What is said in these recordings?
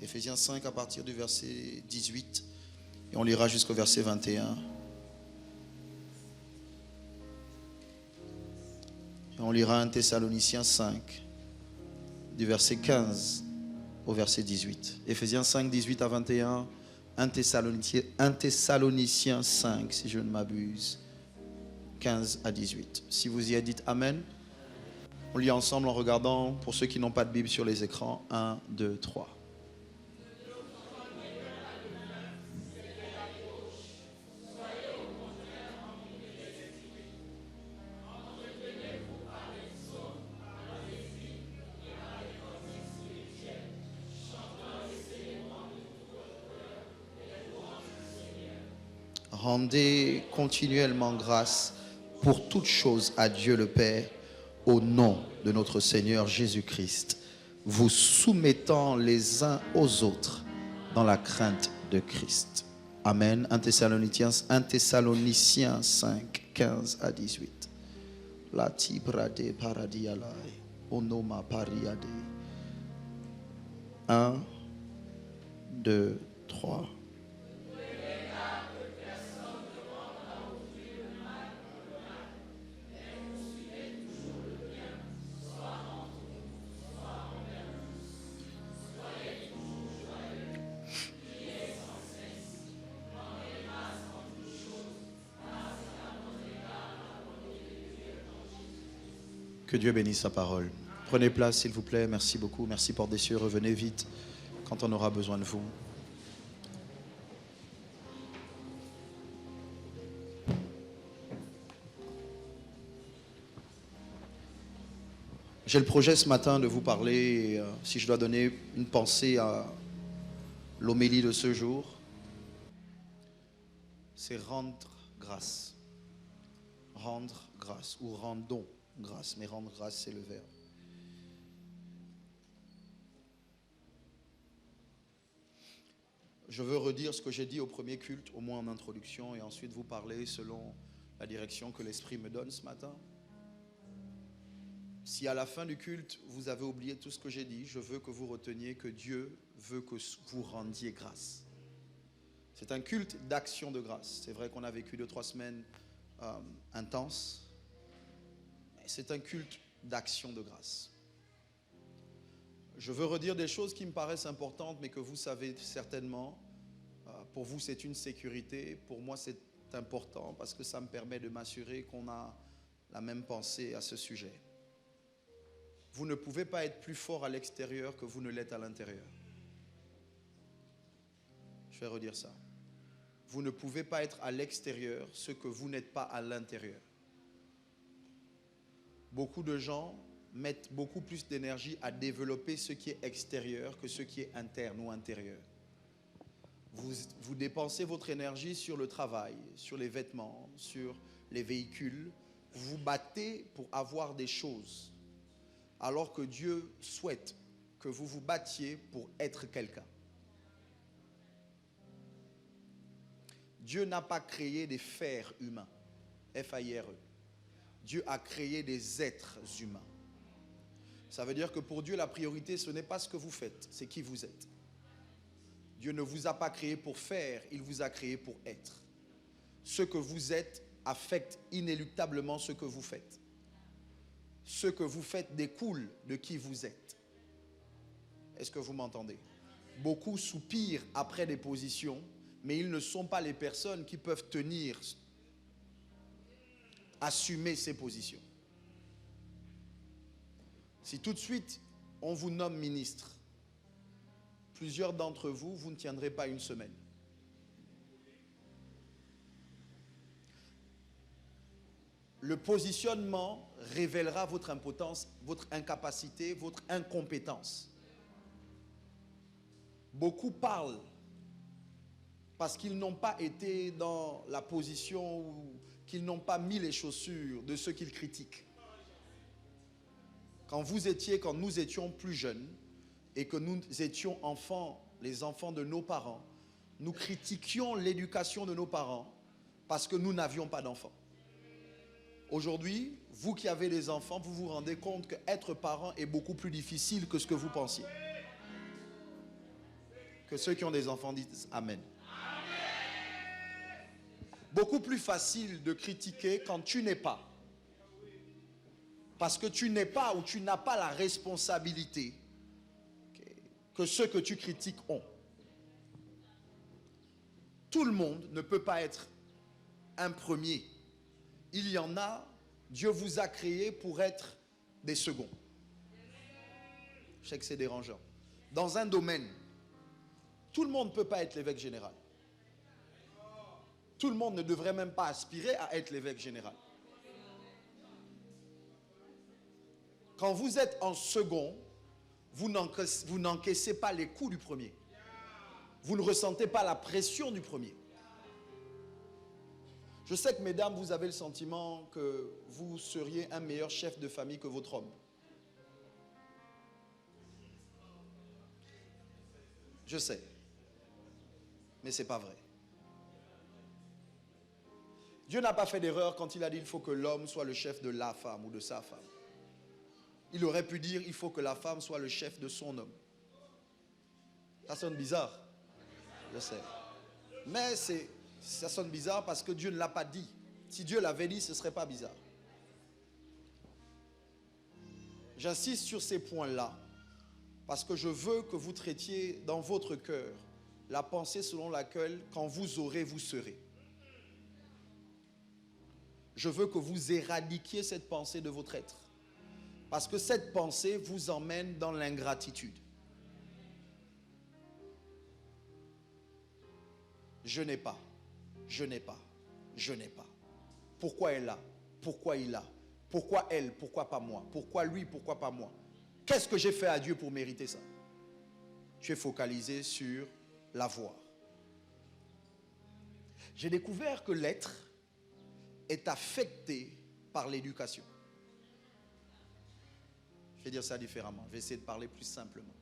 Éphésiens 5 à partir du verset 18. Et on lira jusqu'au verset 21. Et on lira 1 Thessaloniciens 5, du verset 15 au verset 18. Éphésiens 5, 18 à 21. 1 Thessaloniciens 5, si je ne m'abuse. 15 à 18. Si vous y êtes, dites Amen. On lit ensemble en regardant, pour ceux qui n'ont pas de Bible sur les écrans, 1, 2, 3. Rendez continuellement grâce pour toutes choses à Dieu le Père, au nom de notre Seigneur Jésus-Christ, vous soumettant les uns aux autres dans la crainte de Christ. Amen. 1 Thessaloniciens 5, 15 à 18. La tibrade paradialai, onoma pariade. 1, 2, 3. Que Dieu bénisse sa parole. Prenez place, s'il vous plaît. Merci beaucoup. Merci, Porte des cieux. Revenez vite quand on aura besoin de vous. J'ai le projet ce matin de vous parler, si je dois donner une pensée à l'homélie de ce jour, c'est rendre grâce. Rendre grâce ou rendons grâce, mais rendre grâce, c'est le verbe. Je veux redire ce que j'ai dit au premier culte, au moins en introduction, et ensuite vous parler selon la direction que l'Esprit me donne ce matin. Si à la fin du culte, vous avez oublié tout ce que j'ai dit, je veux que vous reteniez que Dieu veut que vous rendiez grâce. C'est un culte d'action de grâce. C'est vrai qu'on a vécu 2-3 semaines intenses. C'est un culte d'action de grâce. Je veux redire des choses qui me paraissent importantes, mais que vous savez certainement. Pour vous, c'est une sécurité. Pour moi, c'est important parce que ça me permet de m'assurer qu'on a la même pensée à ce sujet. Vous ne pouvez pas être plus fort à l'extérieur que vous ne l'êtes à l'intérieur. Je vais redire ça. Vous ne pouvez pas être à l'extérieur ce que vous n'êtes pas à l'intérieur. Beaucoup de gens mettent beaucoup plus d'énergie à développer ce qui est extérieur que ce qui est interne ou intérieur. Vous dépensez votre énergie sur le travail, sur les vêtements, sur les véhicules. Vous vous battez pour avoir des choses, alors que Dieu souhaite que vous vous battiez pour être quelqu'un. Dieu n'a pas créé des fers humains, F-A-I-R-E. Dieu a créé des êtres humains. Ça veut dire que pour Dieu, la priorité, ce n'est pas ce que vous faites, c'est qui vous êtes. Dieu ne vous a pas créé pour faire, il vous a créé pour être. Ce que vous êtes affecte inéluctablement ce que vous faites. Ce que vous faites découle de qui vous êtes. Est-ce que vous m'entendez? Beaucoup soupirent après des positions, mais ils ne sont pas les personnes qui peuvent tenir, assumer ces positions. Si tout de suite on vous nomme ministre, plusieurs d'entre vous, vous ne tiendrez pas une semaine. Le positionnement révélera votre impotence, votre incapacité, votre incompétence. Beaucoup parlent parce qu'ils n'ont pas été dans la position où qu'ils n'ont pas mis les chaussures de ceux qu'ils critiquent. Quand nous étions plus jeunes et que nous étions enfants, les enfants de nos parents, nous critiquions l'éducation de nos parents parce que nous n'avions pas d'enfants. Aujourd'hui, vous qui avez des enfants, vous vous rendez compte qu'être parent est beaucoup plus difficile que ce que vous pensiez. Que ceux qui ont des enfants disent Amen. Beaucoup plus facile de critiquer quand tu n'es pas. Parce que tu n'es pas ou tu n'as pas la responsabilité que ceux que tu critiques ont. Tout le monde ne peut pas être un premier. Il y en a, Dieu vous a créé pour être des seconds. Je sais que c'est dérangeant. Dans un domaine, tout le monde ne peut pas être l'évêque général. Tout le monde ne devrait même pas aspirer à être l'évêque général. Quand vous êtes en second, vous n'encaissez pas les coups du premier. Vous ne ressentez pas la pression du premier. Je sais que, mesdames, vous avez le sentiment que vous seriez un meilleur chef de famille que votre homme. Je sais. Mais ce n'est pas vrai. Dieu n'a pas fait d'erreur quand il a dit qu'il faut que l'homme soit le chef de la femme ou de sa femme. Il aurait pu dire il faut que la femme soit le chef de son homme. Ça sonne bizarre. Je sais. Mais ça sonne bizarre parce que Dieu ne l'a pas dit. Si Dieu l'avait dit, ce ne serait pas bizarre. J'insiste sur ces points-là parce que je veux que vous traitiez dans votre cœur la pensée selon laquelle quand vous aurez, vous serez. Je veux que vous éradiquiez cette pensée de votre être. Parce que cette pensée vous emmène dans l'ingratitude. Je n'ai pas, je n'ai pas, je n'ai pas. Pourquoi elle a? Pourquoi il a? Pourquoi elle? Pourquoi pas moi? Pourquoi lui? Pourquoi pas moi? Qu'est-ce que j'ai fait à Dieu pour mériter ça? Tu es focalisé sur l'avoir. J'ai découvert que l'être est affecté par l'éducation. Je vais dire ça différemment. Je vais essayer de parler plus simplement.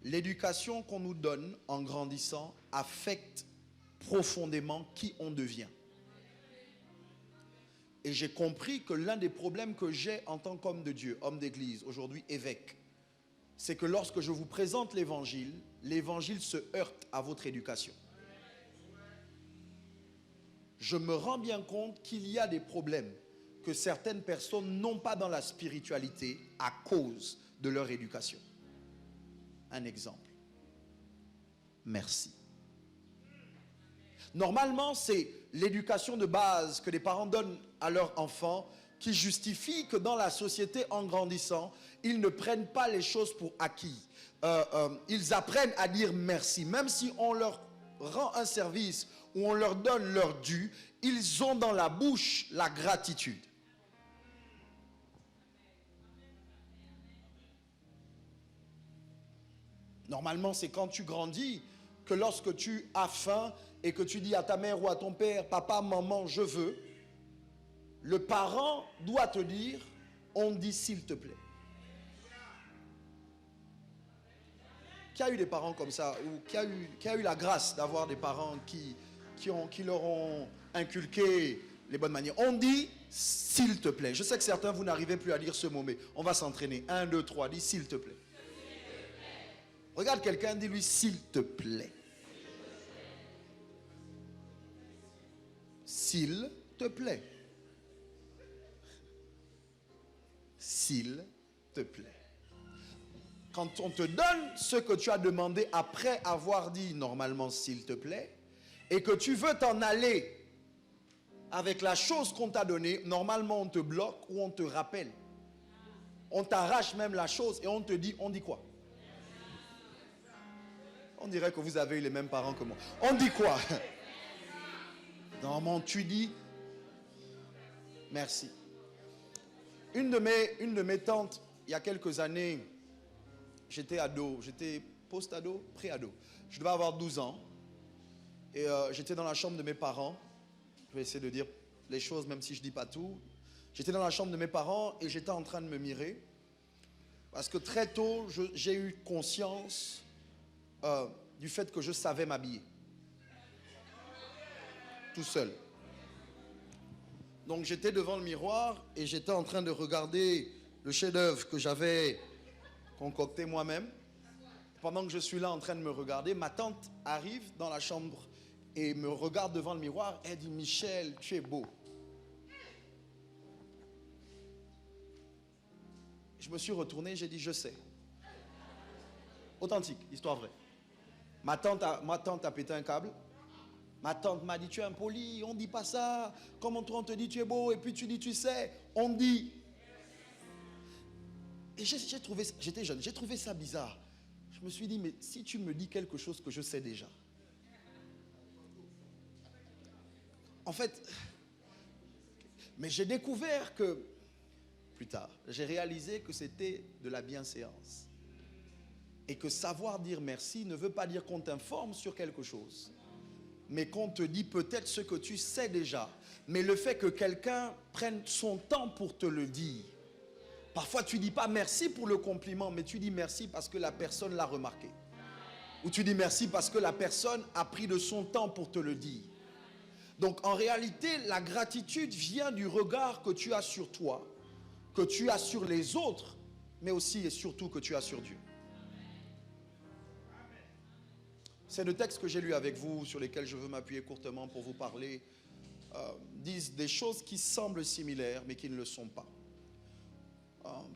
L'éducation qu'on nous donne en grandissant affecte profondément qui on devient. Et j'ai compris que l'un des problèmes que j'ai en tant qu'homme de Dieu, homme d'église, aujourd'hui évêque, c'est que lorsque je vous présente l'évangile, l'évangile se heurte à votre éducation. Je me rends bien compte qu'il y a des problèmes que certaines personnes n'ont pas dans la spiritualité à cause de leur éducation. Un exemple. Merci. Normalement, c'est l'éducation de base que les parents donnent à leurs enfants qui justifie que dans la société, en grandissant, ils ne prennent pas les choses pour acquis. Ils apprennent à dire merci. Même si on leur rend un service ou on leur donne leur dû, ils ont dans la bouche la gratitude. Normalement, c'est quand tu grandis que lorsque tu as faim et que tu dis à ta mère ou à ton père, papa, maman, je veux, le parent doit te dire, on dit s'il te plaît. Qui a eu des parents comme ça, ou qui a eu la grâce d'avoir des parents qui leur ont inculqué les bonnes manières? On dit s'il te plaît. Je sais que certains, vous n'arrivez plus à dire ce mot, mais on va s'entraîner. 1, 2, 3, dis s'il te plaît. Regarde quelqu'un, dis-lui s'il te plaît. S'il te plaît. S'il te plaît. Quand on te donne ce que tu as demandé après avoir dit normalement s'il te plaît, et que tu veux t'en aller avec la chose qu'on t'a donnée, normalement on te bloque ou on te rappelle. On t'arrache même la chose et on dit quoi? On dirait que vous avez eu les mêmes parents que moi. On dit quoi? Normalement tu dis merci. Une de mes tantes, il y a quelques années, j'étais ado, j'étais post-ado, pré-ado. Je devais avoir 12 ans. Et j'étais dans la chambre de mes parents. Je vais essayer de dire les choses même si je ne dis pas tout. J'étais dans la chambre de mes parents et j'étais en train de me mirer. Parce que très tôt, j'ai eu conscience du fait que je savais m'habiller. Tout seul. Donc j'étais devant le miroir et j'étais en train de regarder le chef-d'œuvre que j'avais concocté moi-même. pendant que je suis là en train de me regarder, ma tante arrive dans la chambre et me regarde devant le miroir. Elle dit, Michel, tu es beau. Je me suis retourné, j'ai dit, je sais. Authentique, histoire vraie. Ma tante a pété un câble. Ma tante m'a dit, tu es impoli, on ne dit pas ça. Comment on te dit, tu es beau, et puis tu dis, tu sais. On dit. Et j'étais jeune, j'ai trouvé ça bizarre. Je me suis dit, mais si tu me dis quelque chose que je sais déjà. En fait, mais j'ai découvert que, plus tard, j'ai réalisé que c'était de la bienséance. Et que savoir dire merci ne veut pas dire qu'on t'informe sur quelque chose, mais qu'on te dit peut-être ce que tu sais déjà. Mais le fait que quelqu'un prenne son temps pour te le dire. Parfois, tu ne dis pas merci pour le compliment, mais tu dis merci parce que la personne l'a remarqué. Ou tu dis merci parce que la personne a pris de son temps pour te le dire. Donc, en réalité, la gratitude vient du regard que tu as sur toi, que tu as sur les autres, mais aussi et surtout que tu as sur Dieu. C'est le texte que j'ai lu avec vous, sur lesquels je veux m'appuyer courtement pour vous parler, disent des choses qui semblent similaires, mais qui ne le sont pas.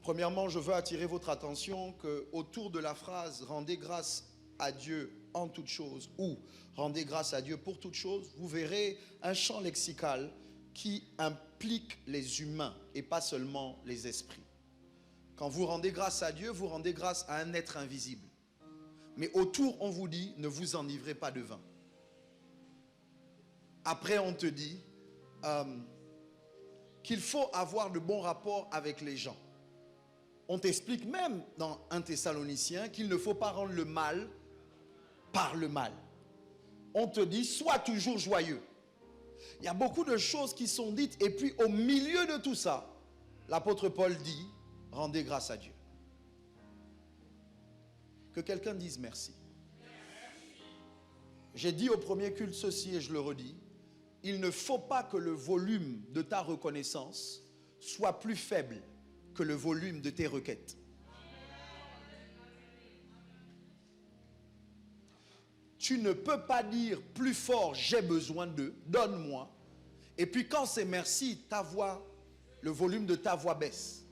Premièrement, je veux attirer votre attention qu'autour de la phrase « Rendez grâce à Dieu en toutes choses » ou « Rendez grâce à Dieu pour toutes choses », vous verrez un champ lexical qui implique les humains et pas seulement les esprits. Quand vous rendez grâce à Dieu, vous rendez grâce à un être invisible. Mais autour, on vous dit, ne vous enivrez pas de vin. Après, on te dit qu'il faut avoir de bons rapports avec les gens. On t'explique même dans 1 Thessaloniciens qu'il ne faut pas rendre le mal par le mal. On te dit, sois toujours joyeux. Il y a beaucoup de choses qui sont dites et puis au milieu de tout ça, l'apôtre Paul dit, rendez grâce à Dieu. Que quelqu'un dise merci. J'ai dit au premier culte ceci et je le redis. Il ne faut pas que le volume de ta reconnaissance soit plus faible que le volume de tes requêtes. Tu ne peux pas dire plus fort, j'ai besoin d'eux, donne-moi. Et puis quand c'est merci, ta voix, le volume de ta voix baisse.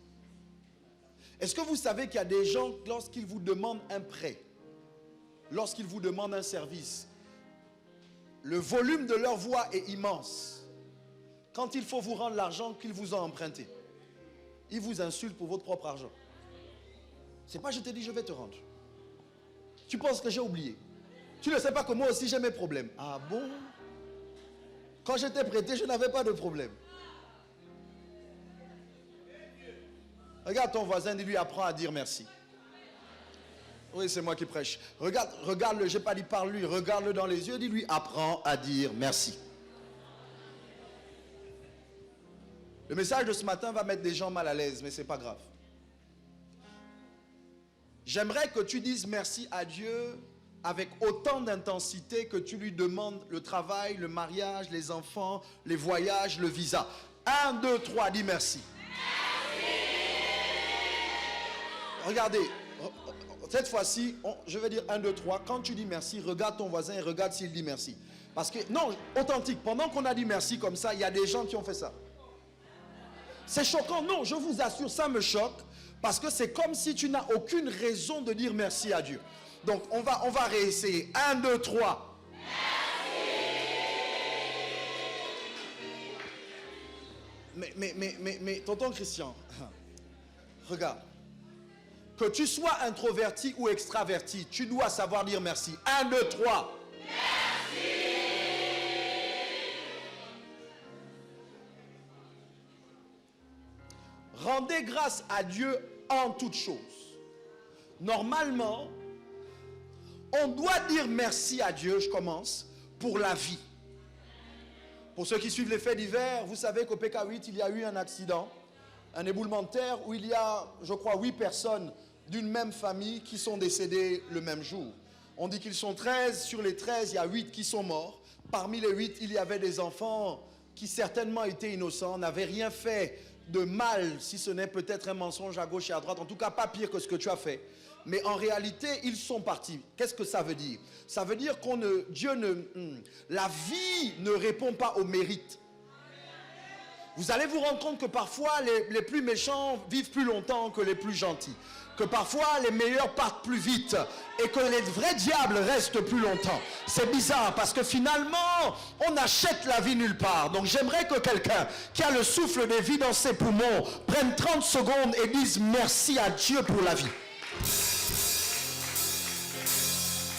Est-ce que vous savez qu'il y a des gens, lorsqu'ils vous demandent un prêt, lorsqu'ils vous demandent un service, le volume de leur voix est immense. Quand il faut vous rendre l'argent qu'ils vous ont emprunté, ils vous insultent pour votre propre argent. C'est pas je te dis je vais te rendre. Tu penses que j'ai oublié. Tu ne sais pas que moi aussi j'ai mes problèmes. Ah bon? Quand j'étais prêté, je n'avais pas de problème. Regarde ton voisin, dis-lui, apprends à dire merci. Oui, c'est moi qui prêche. Regarde-le, je n'ai pas dit parle-lui, regarde-le dans les yeux, dis-lui, apprends à dire merci. Le message de ce matin va mettre des gens mal à l'aise, mais ce n'est pas grave. J'aimerais que tu dises merci à Dieu avec autant d'intensité que tu lui demandes le travail, le mariage, les enfants, les voyages, le visa. 1, 2, 3, dis merci. Regardez, cette fois-ci, je vais dire 1, 2, 3. Quand tu dis merci, regarde ton voisin et regarde s'il dit merci. Parce que, non, authentique, pendant qu'on a dit merci comme ça, il y a des gens qui ont fait ça. C'est choquant, non, je vous assure, ça me choque. Parce que c'est comme si tu n'as aucune raison de dire merci à Dieu. Donc, on va réessayer. 1, 2, 3. Merci. Mais, tonton Christian, regarde. Que tu sois introverti ou extraverti, tu dois savoir dire merci. 1, 2, 3. Merci. Rendez grâce à Dieu en toutes choses. Normalement, on doit dire merci à Dieu, je commence, pour la vie. Pour ceux qui suivent les faits divers, vous savez qu'au PK8, il y a eu un accident, un éboulement de terre où il y a, je crois, 8 personnes d'une même famille qui sont décédées le même jour. On dit qu'ils sont 13, sur les 13, il y a 8 qui sont morts. Parmi les 8, il y avait des enfants qui certainement étaient innocents, n'avaient rien fait de mal, si ce n'est peut-être un mensonge à gauche et à droite, en tout cas pas pire que ce que tu as fait. mais en réalité, ils sont partis. Qu'est-ce que ça veut dire? Ça veut dire la vie ne répond pas au mérite. Vous allez vous rendre compte que parfois, les plus méchants vivent plus longtemps que les plus gentils. Que parfois, les meilleurs partent plus vite. Et que les vrais diables restent plus longtemps. C'est bizarre parce que finalement, on achète la vie nulle part. Donc j'aimerais que quelqu'un qui a le souffle de vie dans ses poumons prenne 30 secondes et dise merci à Dieu pour la vie.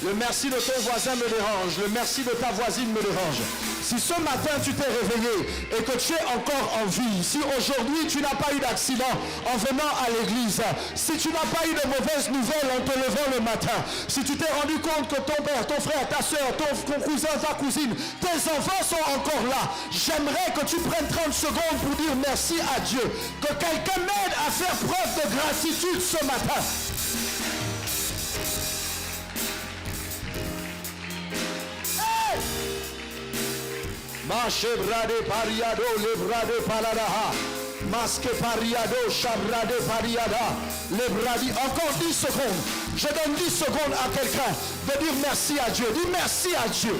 Le merci de ton voisin me dérange. Le merci de ta voisine me dérange. Si ce matin tu t'es réveillé et que tu es encore en vie, si aujourd'hui tu n'as pas eu d'accident en venant à l'église, si tu n'as pas eu de mauvaises nouvelles en te levant le matin, si tu t'es rendu compte que ton père, ton frère, ta soeur, ton cousin, ta cousine, tes enfants sont encore là, j'aimerais que tu prennes 30 secondes pour dire merci à Dieu. Que quelqu'un m'aide à faire preuve de gratitude ce matin. Mashe brade pariado le brade paladaha. Masque pariado chabrade pariada. Le bradi. Encore 10 secondes. Je donne 10 secondes à quelqu'un de dire merci à Dieu. Dis merci à Dieu.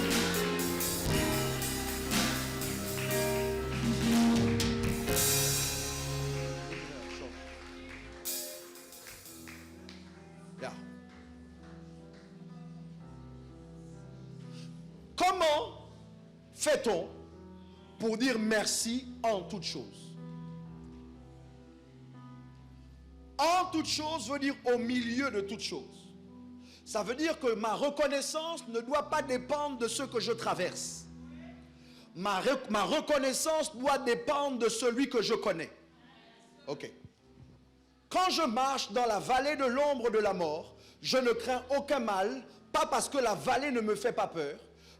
Comment fait-on pour dire merci en toutes choses? En toutes choses veut dire au milieu de toutes choses. Ça veut dire que ma reconnaissance ne doit pas dépendre de ce que je traverse. Ma reconnaissance doit dépendre de celui que je connais. Ok. Quand je marche dans la vallée de l'ombre de la mort, je ne crains aucun mal, pas parce que la vallée ne me fait pas peur,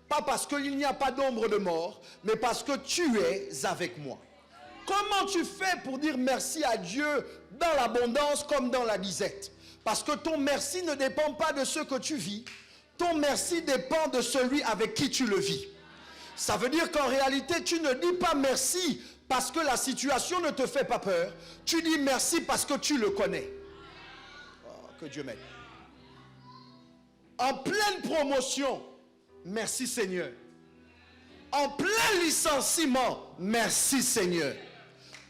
pas parce qu'il n'y a pas d'ombre de mort, mais parce que tu es avec moi. Comment tu fais pour dire merci à Dieu dans l'abondance comme dans la disette? Parce que ton merci ne dépend pas de ce que tu vis. Ton merci dépend de celui avec qui tu le vis. Ça veut dire qu'en réalité, tu ne dis pas merci parce que la situation ne te fait pas peur. Tu dis merci parce que tu le connais. Oh, que Dieu m'aide. En pleine promotion, merci Seigneur. En plein licenciement, merci Seigneur.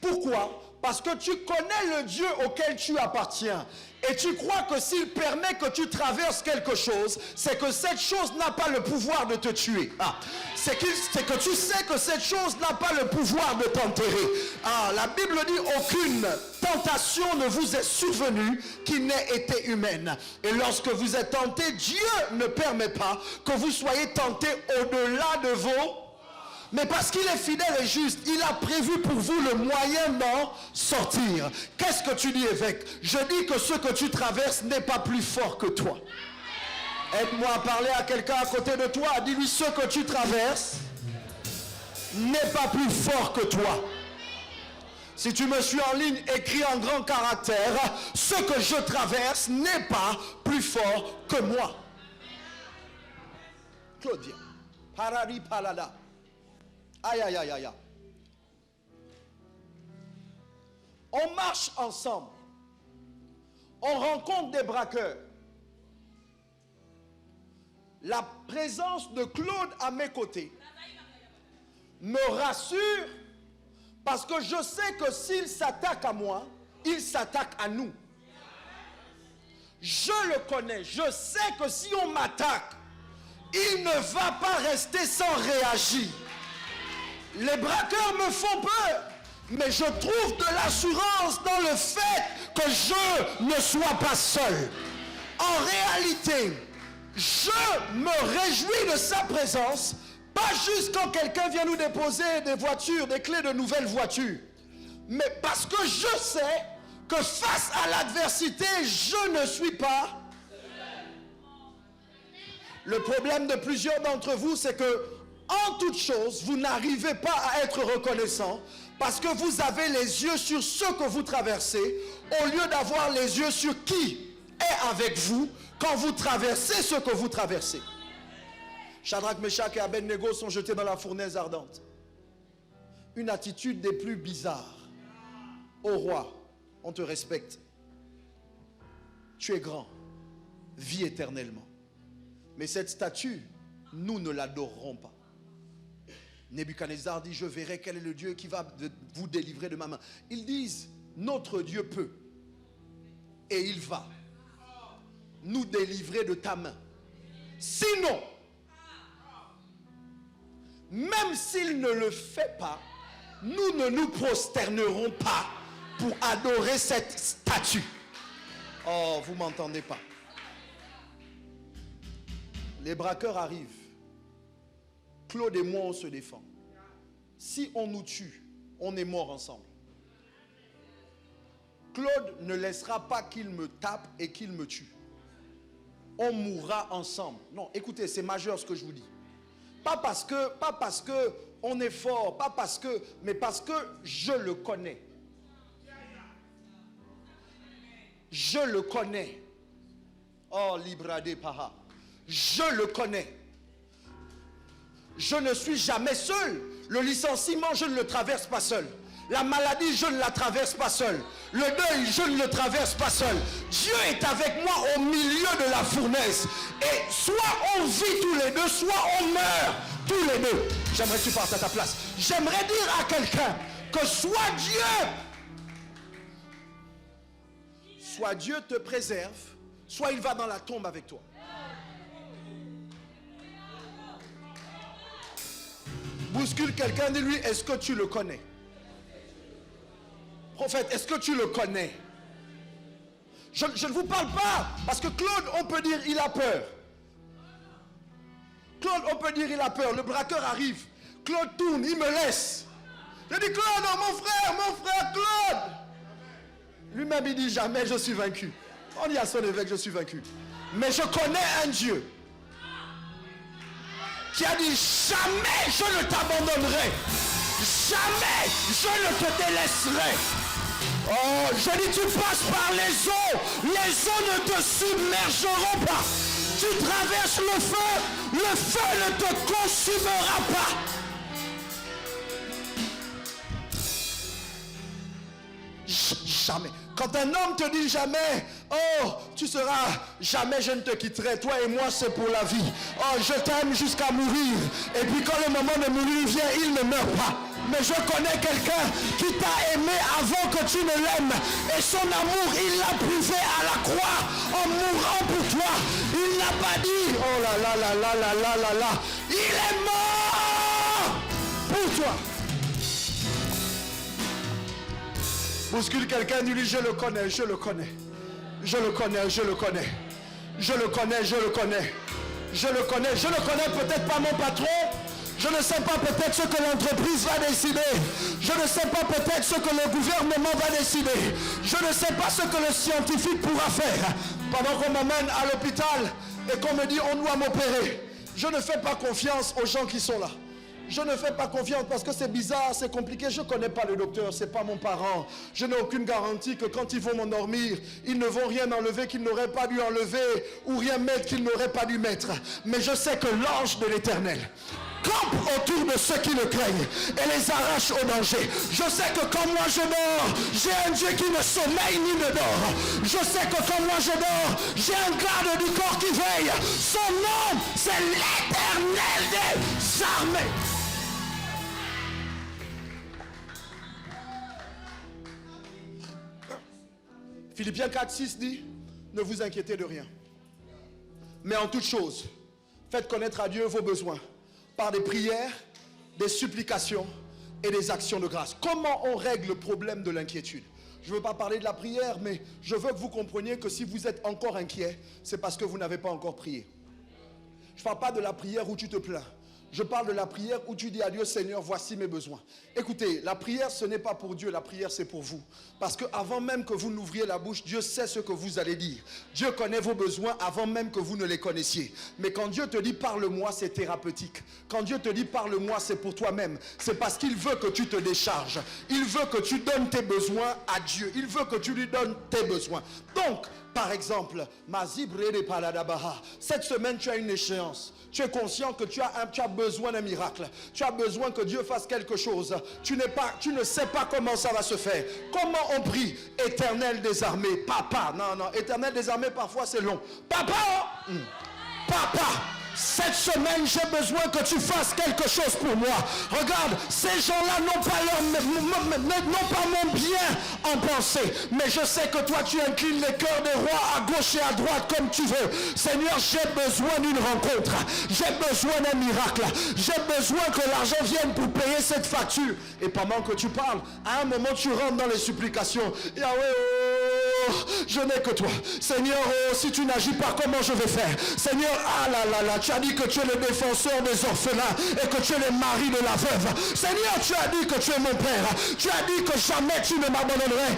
Pourquoi? Parce que tu connais le Dieu auquel tu appartiens. Et tu crois que s'il permet que tu traverses quelque chose, c'est que cette chose n'a pas le pouvoir de te tuer. C'est que tu sais que cette chose n'a pas le pouvoir de t'enterrer. La Bible dit aucune tentation ne vous est survenue qui n'ait été humaine. Et lorsque vous êtes tenté, Dieu ne permet pas que vous soyez tenté au-delà de vos... Mais parce qu'il est fidèle et juste, il a prévu pour vous le moyen d'en sortir. Qu'est-ce que tu dis, évêque? Je dis que ce que tu traverses n'est pas plus fort que toi. Aide-moi à parler à quelqu'un à côté de toi. Dis-lui, ce que tu traverses n'est pas plus fort que toi. Si tu me suis en ligne, écris en grand caractère, ce que je traverse n'est pas plus fort que moi. Claudia. Paradi palada. Aïe, aïe, aïe, aïe. On marche ensemble. On rencontre des braqueurs. La présence de Claude à mes côtés me rassure parce que je sais que s'il s'attaque à moi, il s'attaque à nous. Je le connais. Je sais que si on m'attaque, il ne va pas rester sans réagir. Les braqueurs me font peur, mais je trouve de l'assurance dans le fait que je ne sois pas seul. En réalité, je me réjouis de sa présence, pas juste quand quelqu'un vient nous déposer des voitures, des clés de nouvelles voitures, mais parce que je sais que face à l'adversité, je ne suis pas. Le problème de plusieurs d'entre vous, c'est que en toute chose, vous n'arrivez pas à être reconnaissant parce que vous avez les yeux sur ce que vous traversez au lieu d'avoir les yeux sur qui est avec vous quand vous traversez ce que vous traversez. Shadrach, Meshach et Abednego sont jetés dans la fournaise ardente. Une attitude des plus bizarres. Ô roi, on te respecte. Tu es grand. vit éternellement. Mais cette statue, nous ne l'adorerons pas. Nebuchadnezzar dit, je verrai quel est le Dieu qui va vous délivrer de ma main. Ils disent, notre Dieu peut. Et il va nous délivrer de ta main. Sinon, même s'il ne le fait pas, nous ne nous prosternerons pas pour adorer cette statue. Oh, vous ne m'entendez pas. Les braqueurs arrivent. Claude et moi, on se défend. Si on nous tue, on est morts ensemble. Claude ne laissera pas qu'il me tape et qu'il me tue. On mourra ensemble. Non, écoutez, c'est majeur ce que je vous dis. Pas parce que on est fort, pas parce que, mais parce que je le connais. Je le connais. Oh, Librade Paha. Je le connais. Je ne suis jamais seul. Le licenciement, je ne le traverse pas seul. La maladie, je ne la traverse pas seul. Le deuil, je ne le traverse pas seul. Dieu est avec moi au milieu de la fournaise. Et soit on vit tous les deux, soit on meurt tous les deux. J'aimerais que tu partes à ta place. J'aimerais dire à quelqu'un que soit Dieu te préserve, soit il va dans la tombe avec toi. Bouscule quelqu'un, dis-lui, est-ce que tu le connais? Prophète, est-ce que tu le connais? Je ne vous parle pas, parce que Claude, on peut dire, il a peur. Claude, on peut dire, il a peur. Le braqueur arrive. Claude tourne, il me laisse. Je dis, Claude, non, mon frère, Claude. Lui-même, il dit, jamais je suis vaincu. On dit à son évêque, je suis vaincu. Mais je connais un Dieu qui a dit, jamais je ne t'abandonnerai. Jamais je ne te délaisserai. Oh, je dis, tu passes par les eaux ne te submergeront pas. Tu traverses le feu ne te consumera pas. Jamais. Quand un homme te dit jamais, oh, tu seras, jamais je ne te quitterai, toi et moi c'est pour la vie. Oh, je t'aime jusqu'à mourir. Et puis quand le moment de mourir vient, il ne meurt pas. Mais je connais quelqu'un qui t'a aimé avant que tu ne l'aimes. Et son amour, il l'a prouvé à la croix en mourant pour toi. Il n'a pas dit, oh là là là là là là là là, il est mort pour toi. Bouscule quelqu'un, dis-lui, je le connais, je le connais. Je le connais, je le connais. Je le connais, je le connais. Je le connais, je ne connais peut-être pas mon patron. Je ne sais pas peut-être ce que l'entreprise va décider. Je ne sais pas peut-être ce que le gouvernement va décider. Je ne sais pas ce que le scientifique pourra faire. Pendant qu'on m'emmène à l'hôpital et qu'on me dit on doit m'opérer, je ne fais pas confiance aux gens qui sont là. Je ne fais pas confiance parce que c'est bizarre, c'est compliqué. Je ne connais pas le docteur, ce n'est pas mon parent. Je n'ai aucune garantie que quand ils vont m'endormir, ils ne vont rien enlever qu'ils n'auraient pas dû enlever ou rien mettre qu'ils n'auraient pas dû mettre. Mais je sais que l'ange de l'Éternel campe autour de ceux qui le craignent et les arrache au danger. Je sais que quand moi je dors, j'ai un Dieu qui ne sommeille ni ne dort. Je sais que quand moi je dors, j'ai un garde du corps qui veille. Son nom, c'est l'Éternel des armées. Philippiens 4:6 dit, ne vous inquiétez de rien. Mais en toute chose, faites connaître à Dieu vos besoins par des prières, des supplications et des actions de grâce. Comment on règle le problème de l'inquiétude? Je ne veux pas parler de la prière, mais je veux que vous compreniez que si vous êtes encore inquiet, c'est parce que vous n'avez pas encore prié. Je ne parle pas de la prière où tu te plains. Je parle de la prière où tu dis à Dieu, Seigneur, voici mes besoins. Écoutez, la prière, ce n'est pas pour Dieu, la prière, c'est pour vous. Parce qu'avant même que vous n'ouvriez la bouche, Dieu sait ce que vous allez dire. Dieu connaît vos besoins avant même que vous ne les connaissiez. Mais quand Dieu te dit, parle-moi, c'est thérapeutique. Quand Dieu te dit, parle-moi, c'est pour toi-même. C'est parce qu'il veut que tu te décharges. Il veut que tu donnes tes besoins à Dieu. Il veut que tu lui donnes tes besoins. Donc, Par exemple, cette semaine, tu as une échéance. Tu es conscient que tu as besoin d'un miracle. Tu as besoin que Dieu fasse quelque chose. Tu ne sais pas comment ça va se faire. Comment on prie? Éternel des armées, papa. Non, éternel des armées, parfois c'est long. Papa, papa. Cette semaine, j'ai besoin que tu fasses quelque chose pour moi. Regarde, ces gens-là n'ont pas mon bien en pensée. Mais je sais que toi, tu inclines les cœurs des rois à gauche et à droite comme tu veux. Seigneur, j'ai besoin d'une rencontre. J'ai besoin d'un miracle. J'ai besoin que l'argent vienne pour payer cette facture. Et pendant que tu parles, à un moment, tu rentres dans les supplications. Yahweh, je n'ai que toi. Seigneur, si tu n'agis pas, comment je vais faire? Seigneur, tu as dit que tu es le défenseur des orphelins et que tu es le mari de la veuve. Seigneur, tu as dit que tu es mon père. Tu as dit que jamais tu ne m'abandonnerais.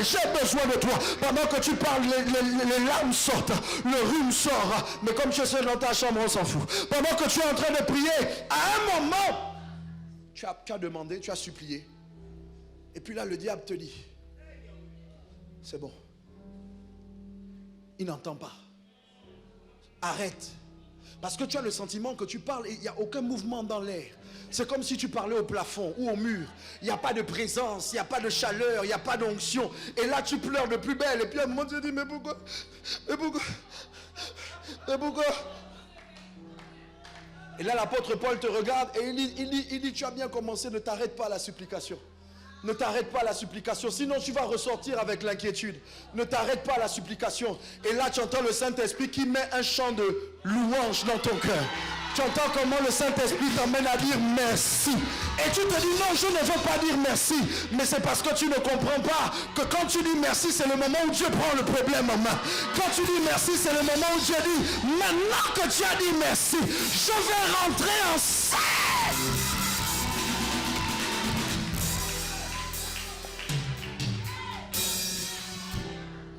J'ai besoin de toi. Pendant que tu parles, les larmes sortent, le rhume sort. Mais comme tu es seul dans ta chambre, on s'en fout. Pendant que tu es en train de prier, à un moment, tu as demandé, tu as supplié. Et puis là, le diable te dit, c'est bon. Il n'entend pas. Arrête. Parce que tu as le sentiment que tu parles et il n'y a aucun mouvement dans l'air. C'est comme si tu parlais au plafond ou au mur. Il n'y a pas de présence, il n'y a pas de chaleur, il n'y a pas d'onction. Et là, tu pleures de plus belle. Et puis à un moment, tu te dis, mais pourquoi? Et là, l'apôtre Paul te regarde et il dit, tu as bien commencé, ne t'arrête pas à la supplication. Ne t'arrête pas à la supplication, sinon tu vas ressortir avec l'inquiétude. Ne t'arrête pas à la supplication. Et là, tu entends le Saint-Esprit qui met un chant de louange dans ton cœur. Tu entends comment le Saint-Esprit t'emmène à dire merci. Et tu te dis, non, je ne veux pas dire merci. Mais c'est parce que tu ne comprends pas que quand tu dis merci, c'est le moment où Dieu prend le problème en main. Quand tu dis merci, c'est le moment où Dieu dit, maintenant que tu as dit merci, je vais rentrer en scène.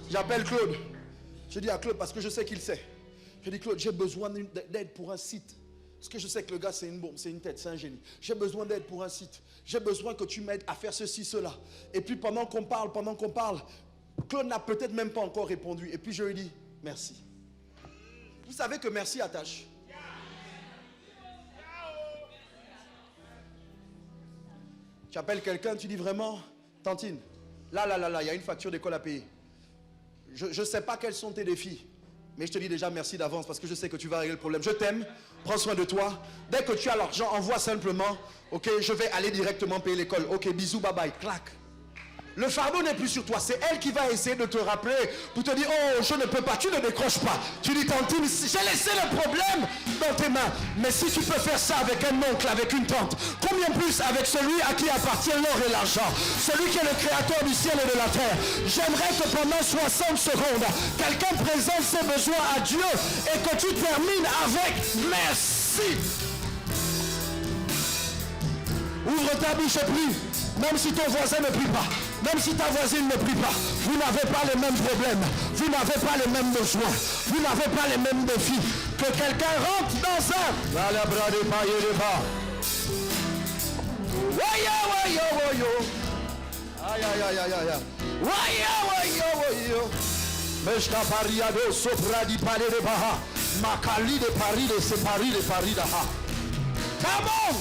J'appelle Claude. Je dis à Claude parce que je sais qu'il sait. Je dis, Claude, j'ai besoin d'aide pour un site. Parce que je sais que le gars, c'est une bombe, c'est une tête, c'est un génie. J'ai besoin d'aide pour un site. J'ai besoin que tu m'aides à faire ceci, cela. Et puis pendant qu'on parle, Claude n'a peut-être même pas encore répondu. Et puis je lui dis, merci. Vous savez que merci attache. Tu appelles quelqu'un, tu dis vraiment, Tantine, là, il y a une facture d'école à payer. Je ne sais pas quels sont tes défis, mais je te dis déjà merci d'avance parce que je sais que tu vas régler le problème. Je t'aime, prends soin de toi. Dès que tu as l'argent, envoie simplement, ok, je vais aller directement payer l'école. Ok, bisous, bye bye, clac. Le fardeau n'est plus sur toi, c'est elle qui va essayer de te rappeler pour te dire, oh, je ne peux pas, tu ne décroches pas. Tu dis, Tantine, j'ai laissé le problème dans tes mains. Mais si tu peux faire ça avec un oncle, avec une tante, combien plus avec celui à qui appartient l'or et l'argent, celui qui est le créateur du ciel et de la terre. J'aimerais que pendant 60 secondes, quelqu'un présente ses besoins à Dieu et que tu termines avec merci. Ouvre ta bouche et prie, même si ton voisin ne prie pas. Même si ta voisine ne prie pas, vous n'avez pas les mêmes problèmes, vous n'avez pas les mêmes besoins, vous n'avez pas les mêmes défis. Que quelqu'un rentre dans un... Come on!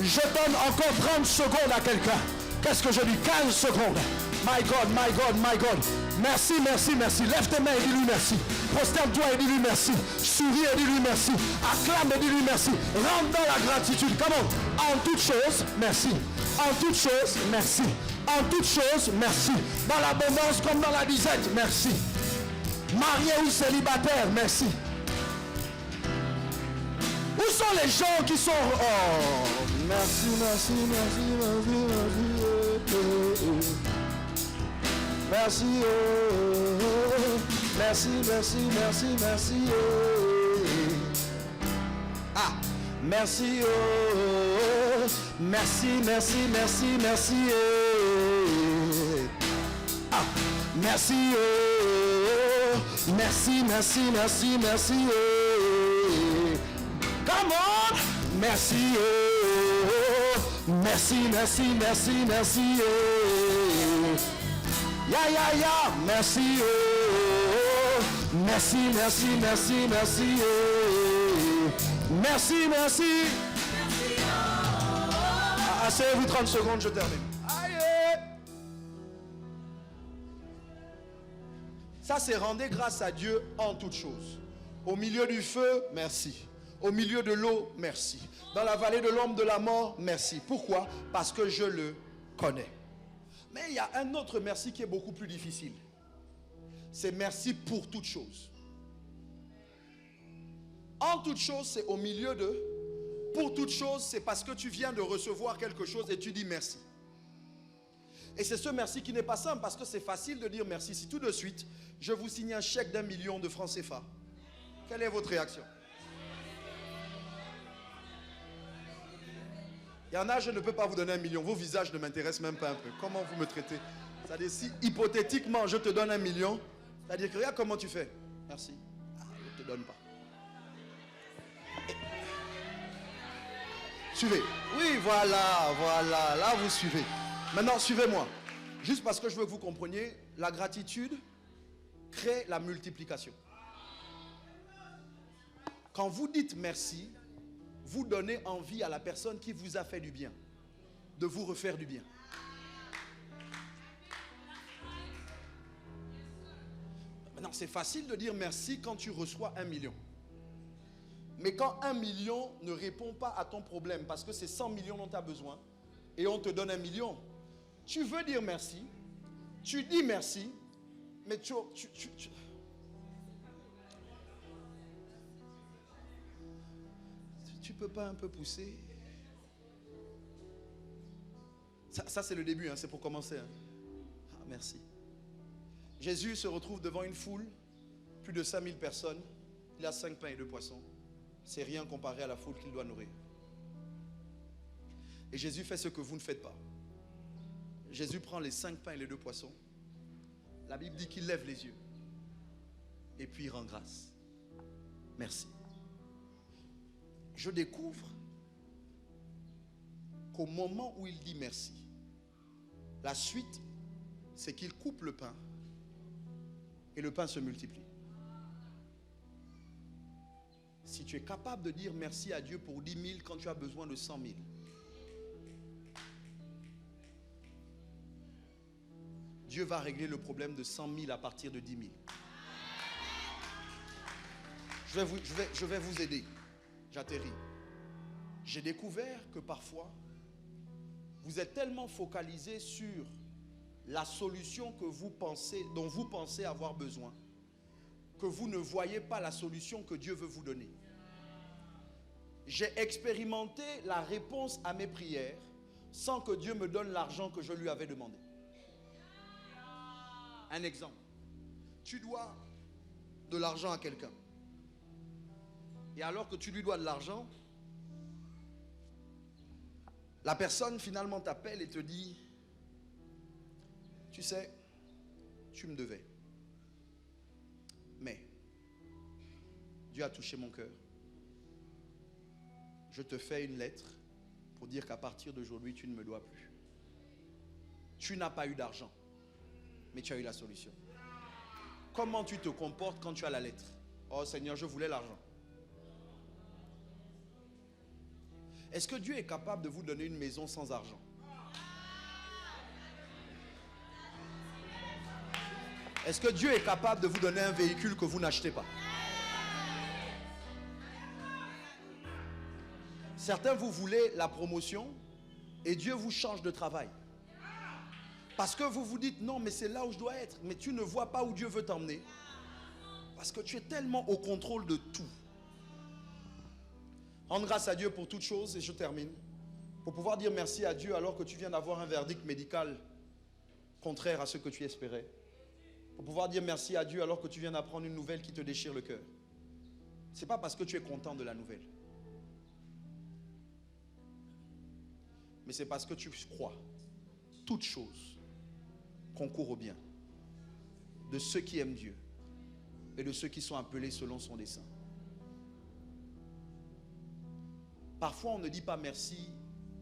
Je donne encore 30 secondes à quelqu'un. Qu'est-ce que je dis? 15 secondes. My God, my God, my God. Merci, merci, merci. Lève tes mains et dis-lui merci. Prosterne-toi et dis-lui merci. Souris et dis-lui merci. Acclame et dis-lui merci. Rentre dans la gratitude. Comment? En toutes choses, merci. En toutes choses, merci. En toutes choses, merci. Dans l'abondance comme dans la disette, merci. Marié ou célibataire, merci. Où sont les gens qui sont... Oh, merci, merci, merci, merci, merci. Merci, oh. Merci, merci, merci, merci, oh. Ah, merci, oh. Merci, merci, merci, merci, oh. Ah, merci, oh. Merci, merci, merci, merci, oh. Come on! Merci, oh. Merci, merci, merci, merci, oh. Ya, ya, ya. Merci. Merci, merci, merci, merci. Merci, merci. Asseyez-vous 30 secondes, je termine. Aïe. Ça, c'est rendre grâce à Dieu en toutes choses. Au milieu du feu, merci. Au milieu de l'eau, merci. Dans la vallée de l'ombre de la mort, merci. Pourquoi? Parce que je le connais. Mais il y a un autre merci qui est beaucoup plus difficile. C'est merci pour toutes choses. En toutes choses, c'est au milieu de. Pour toutes choses, c'est parce que tu viens de recevoir quelque chose et tu dis merci. Et c'est ce merci qui n'est pas simple, parce que c'est facile de dire merci. Si tout de suite, je vous signe un chèque d'1 million de francs CFA, quelle est votre réaction? Il y en a, je ne peux pas vous donner 1 million. Vos visages ne m'intéressent même pas un peu. Comment vous me traitez? C'est-à-dire, si hypothétiquement je te donne 1 million, c'est-à-dire que regarde comment tu fais. Merci. Ah, je ne te donne pas. Suivez. Oui, voilà, voilà. Là, vous suivez. Maintenant, suivez-moi. Juste parce que je veux que vous compreniez, la gratitude crée la multiplication. Quand vous dites merci, vous donnez envie à la personne qui vous a fait du bien de vous refaire du bien. Maintenant, c'est facile de dire merci quand tu reçois 1 million. Mais quand 1 million ne répond pas à ton problème, parce que c'est 100 millions dont tu as besoin, et on te donne 1 million, tu veux dire merci, tu dis merci, mais tu peux pas un peu pousser? Ça c'est le début, hein, c'est pour commencer. Hein. Ah, merci. Jésus se retrouve devant une foule, plus de 5000 personnes. Il a 5 pains et 2 poissons. C'est rien comparé à la foule qu'il doit nourrir. Et Jésus fait ce que vous ne faites pas. Jésus prend les 5 pains et les 2 poissons. La Bible dit qu'il lève les yeux. Et puis il rend grâce. Merci. Je découvre qu'au moment où il dit merci, la suite, c'est qu'il coupe le pain et le pain se multiplie. Si tu es capable de dire merci à Dieu pour 10 000 quand tu as besoin de 100 000, Dieu va régler le problème de 100 000 à partir de 10 000. Je vais vous aider. J'atterris. J'ai découvert que parfois, vous êtes tellement focalisé sur la solution que vous pensez, dont vous pensez avoir besoin, que vous ne voyez pas la solution que Dieu veut vous donner. J'ai expérimenté la réponse à mes prières sans que Dieu me donne l'argent que je lui avais demandé. Un exemple. Tu dois de l'argent à quelqu'un. Et alors que tu lui dois de l'argent, la personne finalement t'appelle et te dit, tu sais, tu me devais. Mais Dieu a touché mon cœur. Je te fais une lettre pour dire qu'à partir d'aujourd'hui, tu ne me dois plus. Tu n'as pas eu d'argent, mais tu as eu la solution. Comment tu te comportes quand tu as la lettre? Oh Seigneur, je voulais l'argent. Est-ce que Dieu est capable de vous donner une maison sans argent? Est-ce que Dieu est capable de vous donner un véhicule que vous n'achetez pas? Certains, vous voulez la promotion et Dieu vous change de travail. Parce que vous vous dites, non, mais c'est là où je dois être. Mais tu ne vois pas où Dieu veut t'emmener. Parce que tu es tellement au contrôle de tout. Rendre grâce à Dieu pour toutes choses, et je termine. Pour pouvoir dire merci à Dieu alors que tu viens d'avoir un verdict médical contraire à ce que tu espérais. Pour pouvoir dire merci à Dieu alors que tu viens d'apprendre une nouvelle qui te déchire le cœur. Ce n'est pas parce que tu es content de la nouvelle. Mais c'est parce que tu crois. Toutes choses concourent au bien de ceux qui aiment Dieu et de ceux qui sont appelés selon son dessein. Parfois, on ne dit pas merci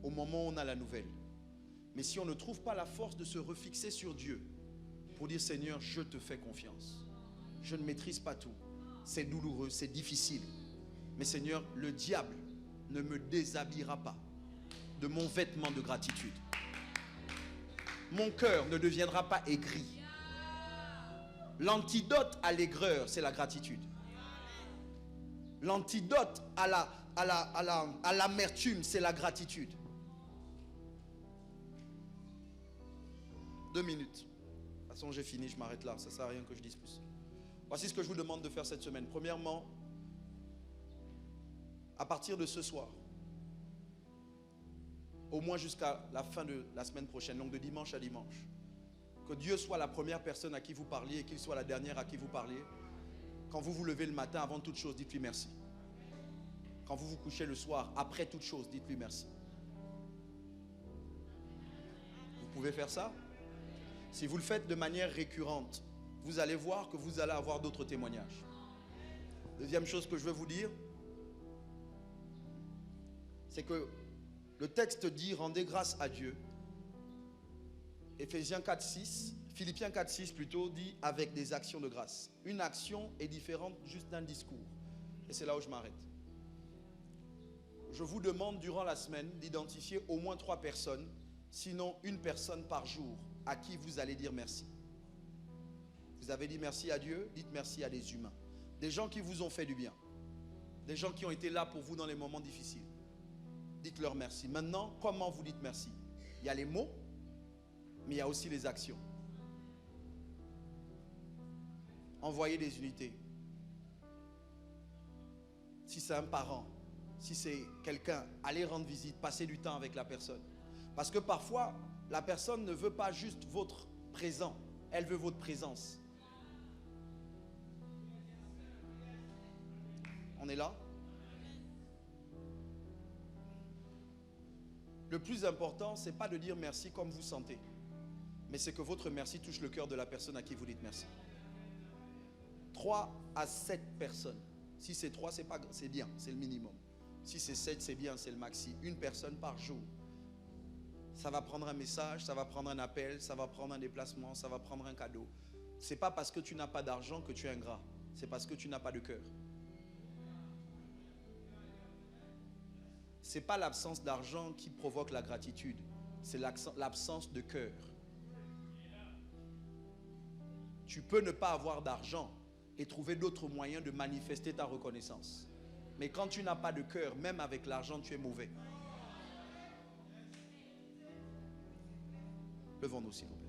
au moment où on a la nouvelle. Mais si on ne trouve pas la force de se refixer sur Dieu pour dire Seigneur, je te fais confiance. Je ne maîtrise pas tout. C'est douloureux, c'est difficile. Mais Seigneur, le diable ne me déshabillera pas de mon vêtement de gratitude. Mon cœur ne deviendra pas aigri. L'antidote à l'aigreur, c'est la gratitude. L'antidote à l'amertume, c'est la gratitude. 2 minutes. De toute façon, j'ai fini, je m'arrête là. Ça ne sert à rien que je dise plus. Voici ce que je vous demande de faire cette semaine. Premièrement, à partir de ce soir, au moins jusqu'à la fin de la semaine prochaine, donc de dimanche à dimanche, que Dieu soit la première personne à qui vous parliez et qu'il soit la dernière à qui vous parliez. Quand vous vous levez le matin, avant toute chose, dites-lui merci. Quand vous vous couchez le soir, après toute chose, dites-lui merci. Vous pouvez faire ça? Si vous le faites de manière récurrente, vous allez voir que vous allez avoir d'autres témoignages. Deuxième chose que je veux vous dire, c'est que le texte dit rendez grâce à Dieu. Éphésiens 4:6, Philippiens 4:6 plutôt dit avec des actions de grâce. Une action est différente juste d'un discours. Et c'est là où je m'arrête. Je vous demande durant la semaine d'identifier au moins 3 personnes, sinon une personne par jour, à qui vous allez dire merci. Vous avez dit merci à Dieu, dites merci à des humains. Des gens qui vous ont fait du bien. Des gens qui ont été là pour vous dans les moments difficiles. Dites-leur merci. Maintenant, comment vous dites merci? Il y a les mots, mais il y a aussi les actions. Envoyez des unités. Si c'est un parent, si c'est quelqu'un, allez rendre visite, passez du temps avec la personne. Parce que parfois, la personne ne veut pas juste votre présent, elle veut votre présence. On est là? Le plus important, ce n'est pas de dire merci comme vous sentez, mais c'est que votre merci touche le cœur de la personne à qui vous dites merci. 3 à 7 personnes. Si c'est 3, c'est bien, c'est le minimum. Si c'est 7, c'est bien, c'est le maxi. Une personne par jour. Ça va prendre un message, ça va prendre un appel, ça va prendre un déplacement, ça va prendre un cadeau. Ce n'est pas parce que tu n'as pas d'argent que tu es ingrat. C'est parce que tu n'as pas de cœur. Ce n'est pas l'absence d'argent qui provoque la gratitude. C'est l'absence de cœur. Tu peux ne pas avoir d'argent et trouver d'autres moyens de manifester ta reconnaissance. Mais quand tu n'as pas de cœur, même avec l'argent, tu es mauvais. Levons-nous s'il vous plaît.